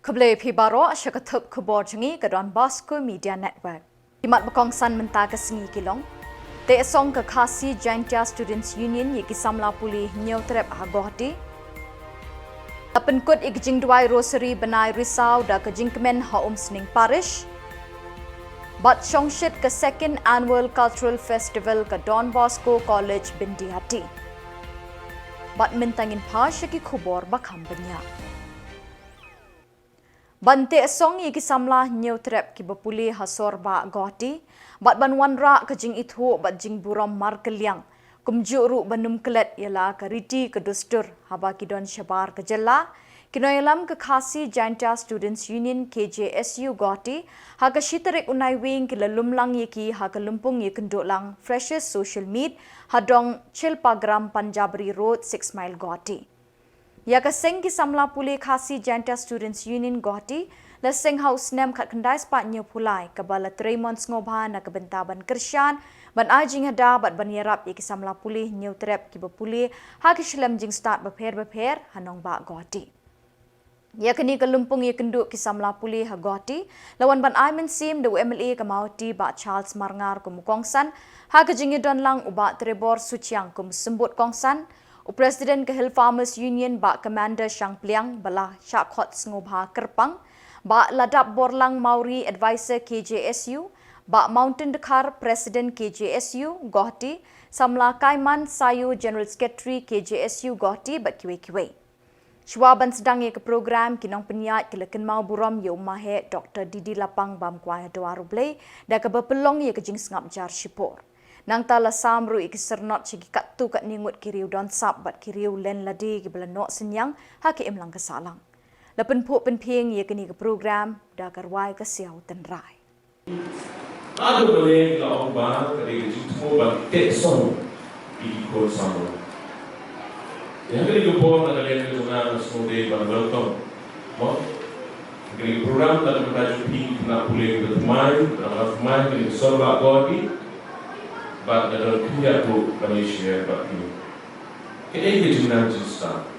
Khubor Phibaro Shakathub Khuborjylla ke Donbosco Media Network. Himat Bakongsan mentah ke Sengi Kilong. Te song ke Khasi Jylla Students Union ye ki Samla pulih nyautrep hagohti. Penkut ik jingdwai rosary benai risau da ke jingkemen haum sning parish. Bat Shongshit ke second annual cultural festival ke Donbosco College Bindihati. Bat mentangin pa syaki Khubor bakham benya. Bante song ye ki Samla nyautrep ki bapuli hasor ba gohti. Bat banwan ra ke jing ithu bat jing buram markeliang. Kumjuru banum kelet ialah ke riti ke dustur haba ki don syabar ke Jylla. Kinoyalam ke Khasi Jylla Students Union KJSU gohti. Ha ke shitarik Naiwieng ki lalumlang ye ki ha ke lumpung ye kenduklang freshest social meet hadong Chilpagram Panjabri Road 6 mile gohti. Ya ke seng ki Samla pulih Khasi Jylla Students Union gohti. La seng house nem kat kendai sepatnya pulai ke bala Tremon ngobhan na ke bentaban kersyan ban ajing hada bat ban yarap ye ki Samla pulih nyautrep ki bapulih ha ki shlam jing start beper hanong ba gohti. Ya kini ke lumpung ye kenduk ki Samla pulih ha gohti lawan ban ai mensim de UMLA ke mauti ba Charles Marngar ke mukongsan ha ke jing don lang uba Trebor Suchiang ke sembut kongsan. Presiden ke Hill Farmers Union ba Commander Shang Pliang bala Syakhot Ngobha Kerpang ba Ladap Borlang Mauri Advisor KJSU ba Mountain Dekar Presiden KJSU Gohti Samla Kaiman Sayu General Secretary KJSU Gohti ba kiwe-kiwe. Syuaban sedang ye ke program kinong penyat ke leken mau buram ye umahe Dr. Didi Lapang bam kuaya doaru blay da ke berpelong ye ke jing sengap jar Shipor. Nang tala samru iki sernot segi katu kat ningut kiriu don sap bat kiriu len ladi ki belanok senyang haki imlang kesalang. Lepen puk penping ye kini ke program da karwai ke siau tenrai. Ada boleh kalau bah kali kita mau batik song ikut sama. Yang kali kita pun ada lihat ke sana semua bang welcome. Mau kali program dalam bertajuk ini nak boleh berteman, dalam berteman kali sorba godi. But dalam kerja tu kami share bagi. Kita ini jenang jista.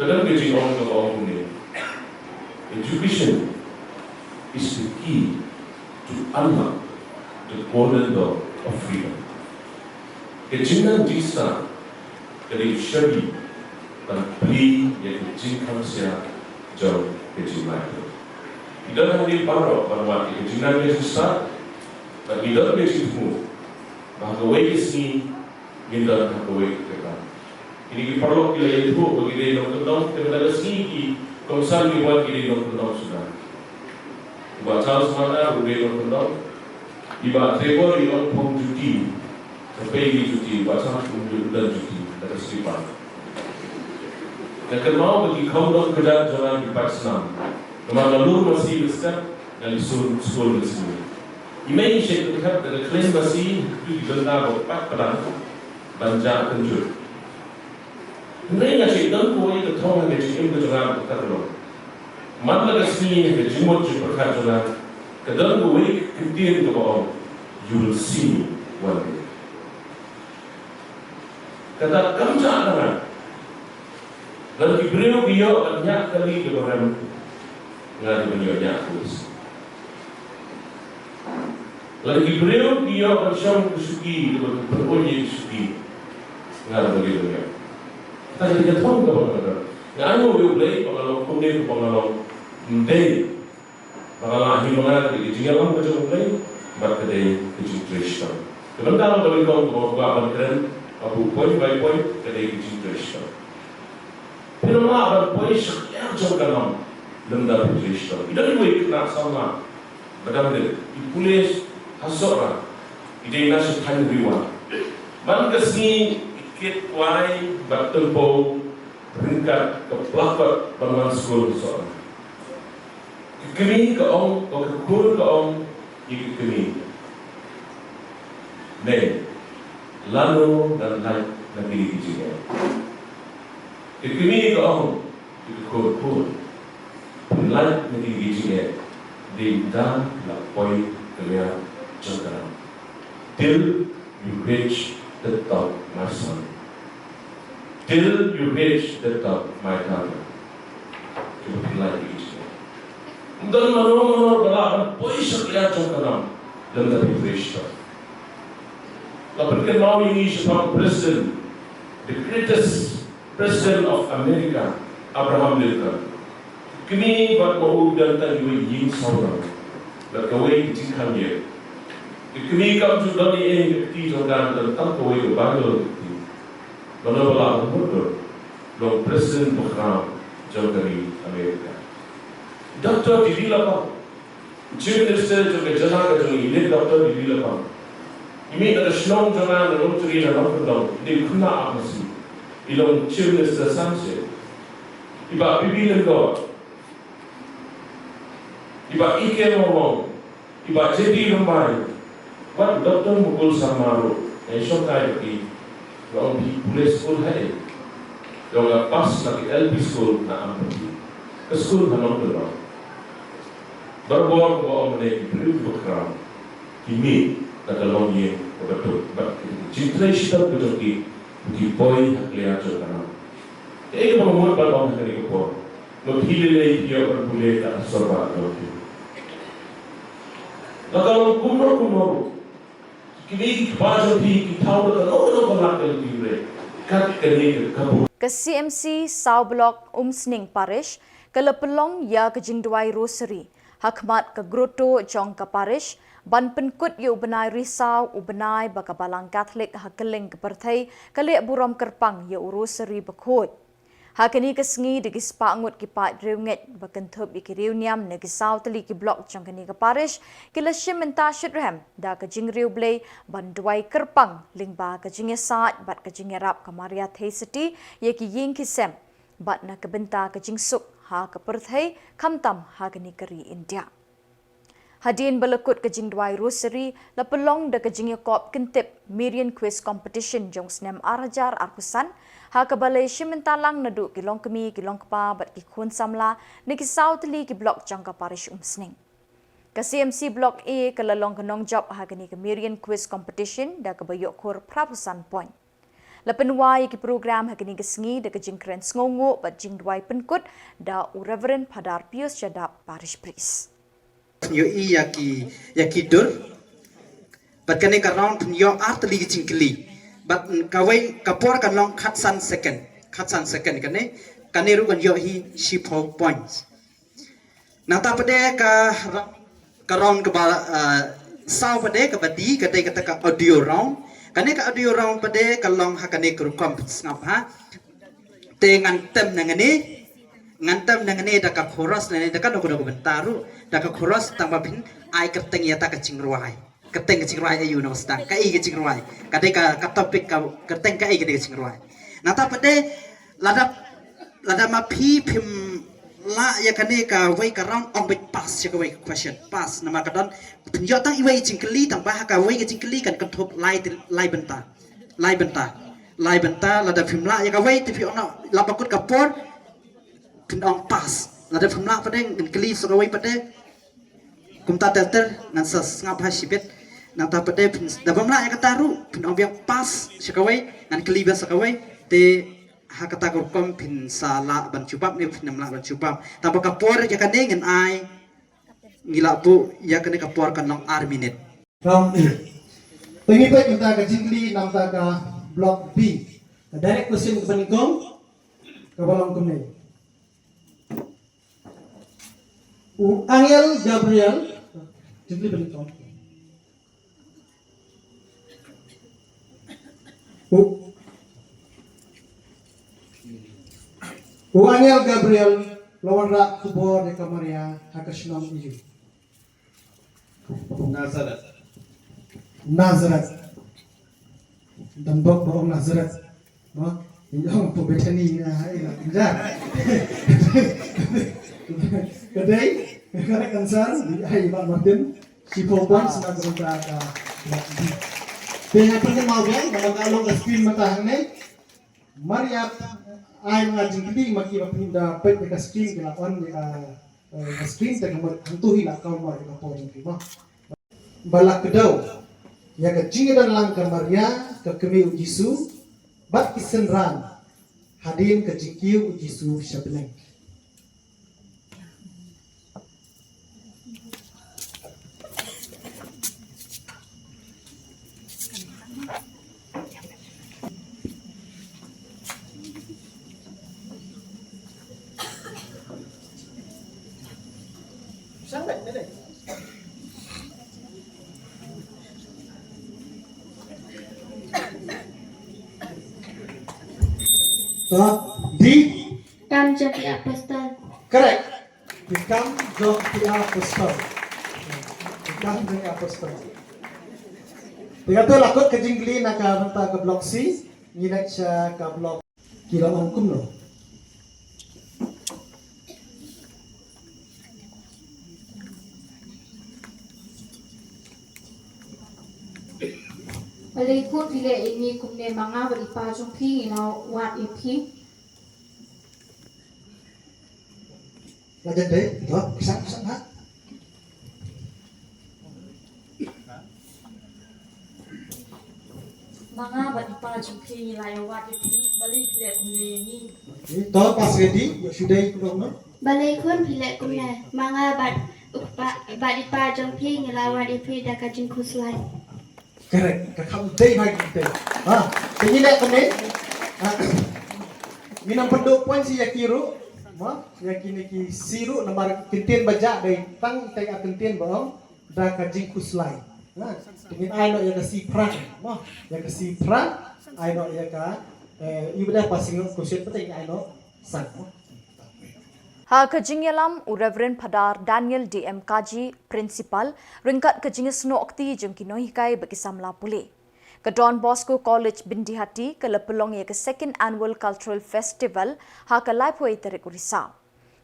Dalam kerja orang tu orang ni, education is the key to unlock the golden door of freedom. Kita jista dari syabi dan beli yang dijingkam sia jauh kejimai. Kita hendak baru bahwa kita jista. But we don't make it move. Bahagaway isni, minda bahagaway kita. Ini kita perlu kita itu bagi dia nak tentang kita dah sini komisar ni buat kita nak tentang sudah. Baca semana boleh nak tentang. Iba Trebor iba pun cuti, sampai ini cuti baca pun dan cuti ada seripan. Dan kalau bagi kau nak kerja jalan di Pakistan, kalau lalu masih besar dan disuruh sekolah sini. Imei syekh dekat dari klaim basi itu dibenda berpak pedang banjak kenjut. Mereka syekh dan koi ketong yang jim kejuran berkat lo. Mana kesini yang jimut jim berkat juran. Kedang koi ketir ke bawah. You will see me one day. Kata kamca dengan. Dan diberiu bio banyak kali ke orang ngadi banyak kus. Lagi beliau dia bersama kesuki berbunyi kesuki nggak begitu ya. Tapi kita tahu kalau ada. Nggak ada yang boleh pengalau kuning pengalau mendey pengalau himangan di jingalang macam boleh berkedai kejutresan. Kemudian kalau kau bawa keren abu poin by poin kedai kejutresan. Pero malah poin sekian jauh dalam lembar kejutresan. Tidak boleh kena sama. Bagaimana? Polis hasora ide nasi tanya riwa man kesini ikit kuai bertempo ringkat ke pelakot bangunan sekolah seorang kekini ke om atau kekur ke om ikut kini ne lalu dan naik negeri kecilnya kekini ke om ikut kekur naik negeri kecilnya di dalam lapoi kelihatan till you reach the top, my son. Till you reach the top, my daughter. kibapilay iso. Dan manor balakan poisya kaya kanam dan dari Krishna. Lapan mau ini sebagai President, the greatest President of America, Abraham Lincoln. Kini buat mau dan tadi ying saudara, dan kawai jingkang ye. Kini kamu sudah ni ti jordan dan tak kawai ke Bangal ti. Mana bala umur long President Bukhara jauh dari Amerika. Dr. Jylla pa, Chief Minister juga Jylla ke ini Dr. Jylla pa. Ini ada Shillong jangan ada loteri dan apa ini kena apa sih? Ilong Chief Minister Samse. Iba bibilan do. Iba ike ngomong, iba jadi lembai. Wat doktor mukul samaru, esok kaya ki, orang di police school hai, orang pas lagi LP school na ampun, ke school hanong berapa. Berbor bahwa mereka perlu berkeram, kini tak kalong ye, betul, cinta kita betul ki boy hakliat jodoh. Ini memang balong hari kepor, lo hilai dia berboleh tak sorbat lo. Kalau kumur, kini baca di tahu tak orang balak di mereka, kat kini kabur. Ke CMC Sau Blok Umsning Parish, ke lepelong ya ke jingduai rosary, hakmat ke groto jong ke parish, ban penkut yu benai risau ubenai baka balang Katolik hakeling ke pertai, kalik buram kerpang ya rosary bekhut. Hakini kesengi di kispangut kipat riunget bakentup ikiriuniam negi sau teli ki blok jong kini ke parish, kila shim menta syutrem da ke jingriu blay ban duai kerpang lingba ke jingnya saat bat ke jingnya rap ke Maria Thay ye ki ying kisem bat na ke benta ke jingsuk ha ke perthai kamtam ha kini keri India. Hadin belekut ke jingduai rosary la pelong da ke jingnya kop kentip Miriam quiz competition jong snem arajar arkusan ha ke balai shimentalang nadu kilong kemi kilong kepa bat ki khun samla ni ki sau teli ki blok jangka parish umsning. Ke CMC blok A ke lalong kenong job ha ke ni ke Miriam quiz competition da ke bayok khur prapusan point. La penwai ki program ha ke ni ke sengi da ke jingkren sngongo bat jingduai penkut da u Reverend Padar Pius Jadap parish priest. Yo yaki dur but kane karong yo art ligi cingkli but kawai kapor kan long khatsan second kane ru kan yo hi ship points nata pade ka karong ke ba sau pade ka badi ka te ka audio round kane ka audio round pade ka long ha kane kru kompets ngap ha te ngantem nangane ngantem nangane da ka chorus nane da ka no ko bentaru da ka chorus tamba bin ai kerteng ya ta ka cingruai kerteng ka cingruai ayu no sta ka i ka cingruai ka de ka topik ka kerteng ka i ka de cingruai na ta pade lada ma phim la ya kane ka wai ka round on bit pass ya ka wai question pass na ma ka don yo tang i wai cingkli tang ba ka wai ka cingkli kan ka thop lai benta lada phim la ya ka wai ti fi ona la bakut ka por pinong pas lada phim la pade kan kli so ka wai pade kumta telter nan sas ngap ha sibet nan ta pade da bamla ya kataru pinong biang pas sakawai nan kli ba sakawai te ha kata ko kom pin sala ban cubab ne pin namla ban cubab ta ba kapor ya kan dengan ai ngila bu ya kan kapor kan long arminet round A pengi pa kita ka jingli nam ta ka block B direct question ke panikom ka balang kumne Angel Gabriel jingli panikom Angel Gabriel lawan rak Khubor de Kamaria hakashnam iju Nazaret dan bok Nazaret no yang pembetani indah kedai karena kansan di Ivan Martin si Khubor sedang berada dengan perkembangan kalau ke screen matahane Maria ai ngajing kini maki bapinda pet ke screen ke on ke screen tak hantuhi lah kau mar ke pon prima balak kedau ya ke jingan lang ke Maria ke kemi ujisu bat kisenran hadin ke jikiu ujisu syabneng D. Come jadi apostol. Correct. Become the apostle. Become the apostle. Tiga tu lakut ke jingli nak benta ke blok C, nilai siya ke blok kilo angkum no. Balai ikut bila ini kumne manga beripa jumpi inau wat ipi. Lajan deh, tu, pisang ha. Manga beripa jumpi inau wat ipi. Balai bila kumne ini. Tu pas ready, sudah ikut no. Balai ikut bila kumne manga beripa jumpi inau wat ipi dah kajing kuslai. Correct. Kakak day bagi day. Ha, penyidak kene. Minang penduk poin si yakiru. Ma, yakini ki siru nomor kentien baja dari tang teng kentien baong dah kajing kuslai. Ha, dengan aino ya kasi prang. Ma, ya kasi prang aino ya ka ibadah pasing kusyet penting aino sang. Ha kejingyalam Reverend Padar Daniel DM Kaji Principal ringkat kejingesno okti jeng kinohikai bagi Samla pule. Ke Don Bosco College Bindihati ke lepelong ye ke Second Annual Cultural Festival ha ke laipoi terik urisa.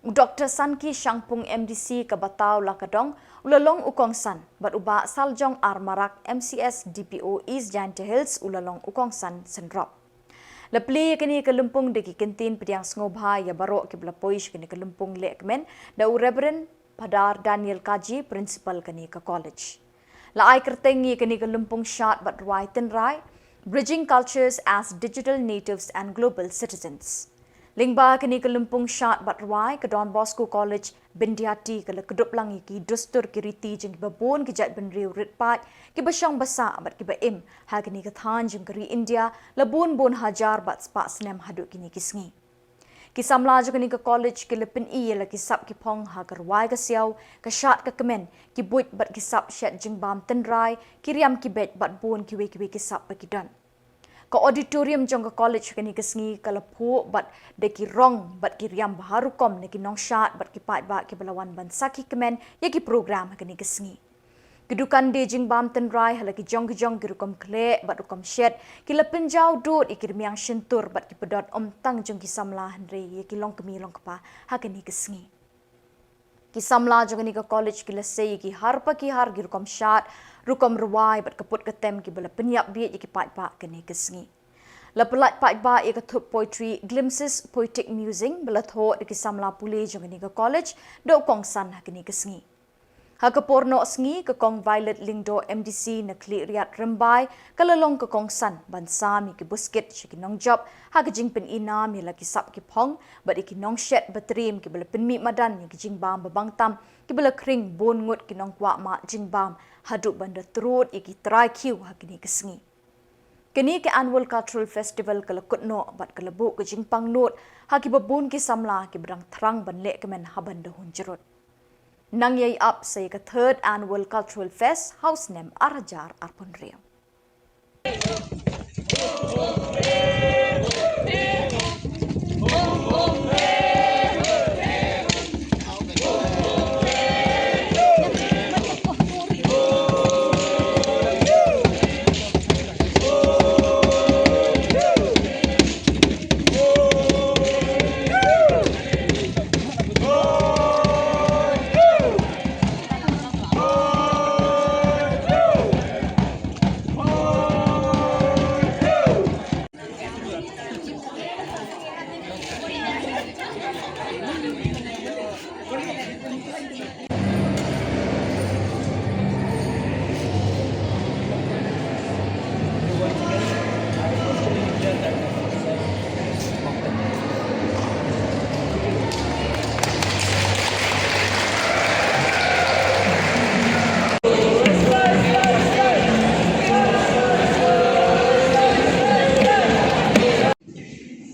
Dr. Sanki Shangpung MDC ke batau la kadong ulalong ukongsan bat uba saljong armarak MCS DPO East Giant Hills ulalong ukongsan sendrop. Lepli kini ke lempung deki kentin pediang ngobha ya barok ke belapoish kini ke lempung lekmen da Reverend Padar Daniel Kaji Principal kini ke college. La ai kertengi kini ke lempung syat bat ruai tenrai bridging cultures as digital natives and global citizens. Lingba kini ke lempung syat bat ruai ke Don Bosco College Bindihati ke le kedup langi ki dustur kiriti jeng babon ki jat benriu ritpat ki basyang basa bat ki baim ha kini ke than jeng keri India lebun bon hajar bat spa senem haduk kini kisngi. Ki Samla jo kini ke college ki lepin i la ki sap ki pong ha kerwai ke siau ke syat ke kemen ki buit bat ki sap syat jeng bam tenrai ki riam ki bet bat bon ki we ki sap pa ki don. Ke auditorium jong ke college kini kesngi kalapu bat deki rong bat ki riam baharu kom neki nong syat bat ki pat bat ki belawan ban saki kemen ye ki program kini kesngi. Kedukan de jing bam tenrai halaki jong ki rukom kle bat rukom shed ki lepin jau dut ikir miang shentur bat ki pedot tang jong ki Samla hendri ye ki long kemi long kepa ha kini kesngi. Ki Samla jong kini ke college ki lesei ki harpa ki har ki rukom syat rukom ruai bat keput ketem ki bela penyap biet ki pat kini kesngi. La pelat pat ye ketup poetry glimpses poetic musing bela tho ki Samla pule jong kini ke college do kongsan kini kesngi. Ha ke porno sngi ke kong Violet Lingdo MDC na kli riat rembai kalalong ke kongsan bansa mi ke busket ki nong job ha ke jing pen ina mi la ki sap ki pong bat ki nong shet batrim ki bela pen mi madan ki jing bam babang tam ki bela kring bon ngut ki nong kwa ma jing bam haduk banda trut ki try kiu ha kini kesngi. Kini ke Annual Cultural Festival ke lekutno bat ke lebu ke jing pang not ha ki babun ki Samla ki berang terang ban lek kemen haban de hunjerut. Nang yai up say ke Third Annual Cultural Fest house nem arajar arpun rio.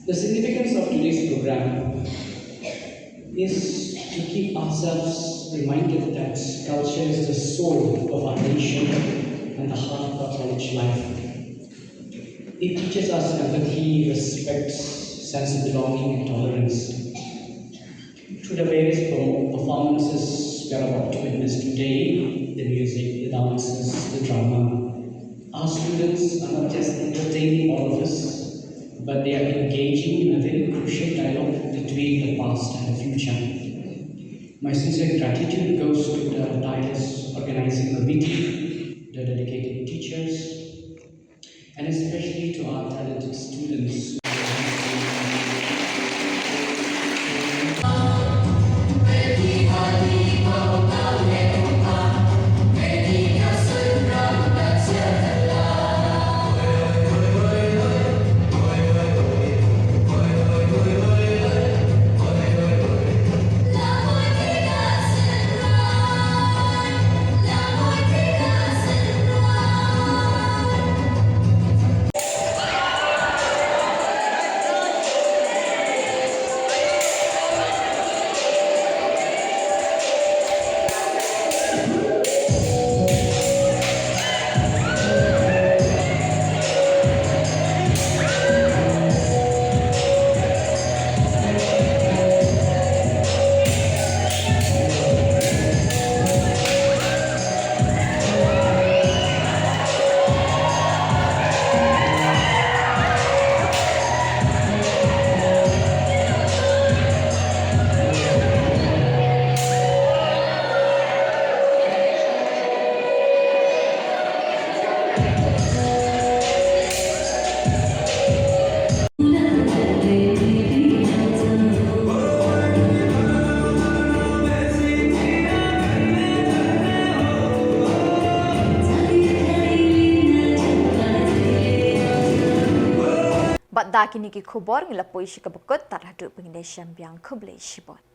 The significance of today's program is to keep ourselves reminded that culture is the soul of our nation and the heart of our college life. It teaches us empathy, respect, sense of belonging and tolerance. Through the various performances we are about to witness today, the music, the dances, the drama, our students are not just entertaining all of us, but they are engaging in a very crucial dialogue between the past and the future. My sincere gratitude goes to the tireless organizing committee, the dedicated teachers, and especially to our talented students. Bat da kini ki khubor ngilapoi shi kabukut tarhadu pengindesyam biang kublai shibot.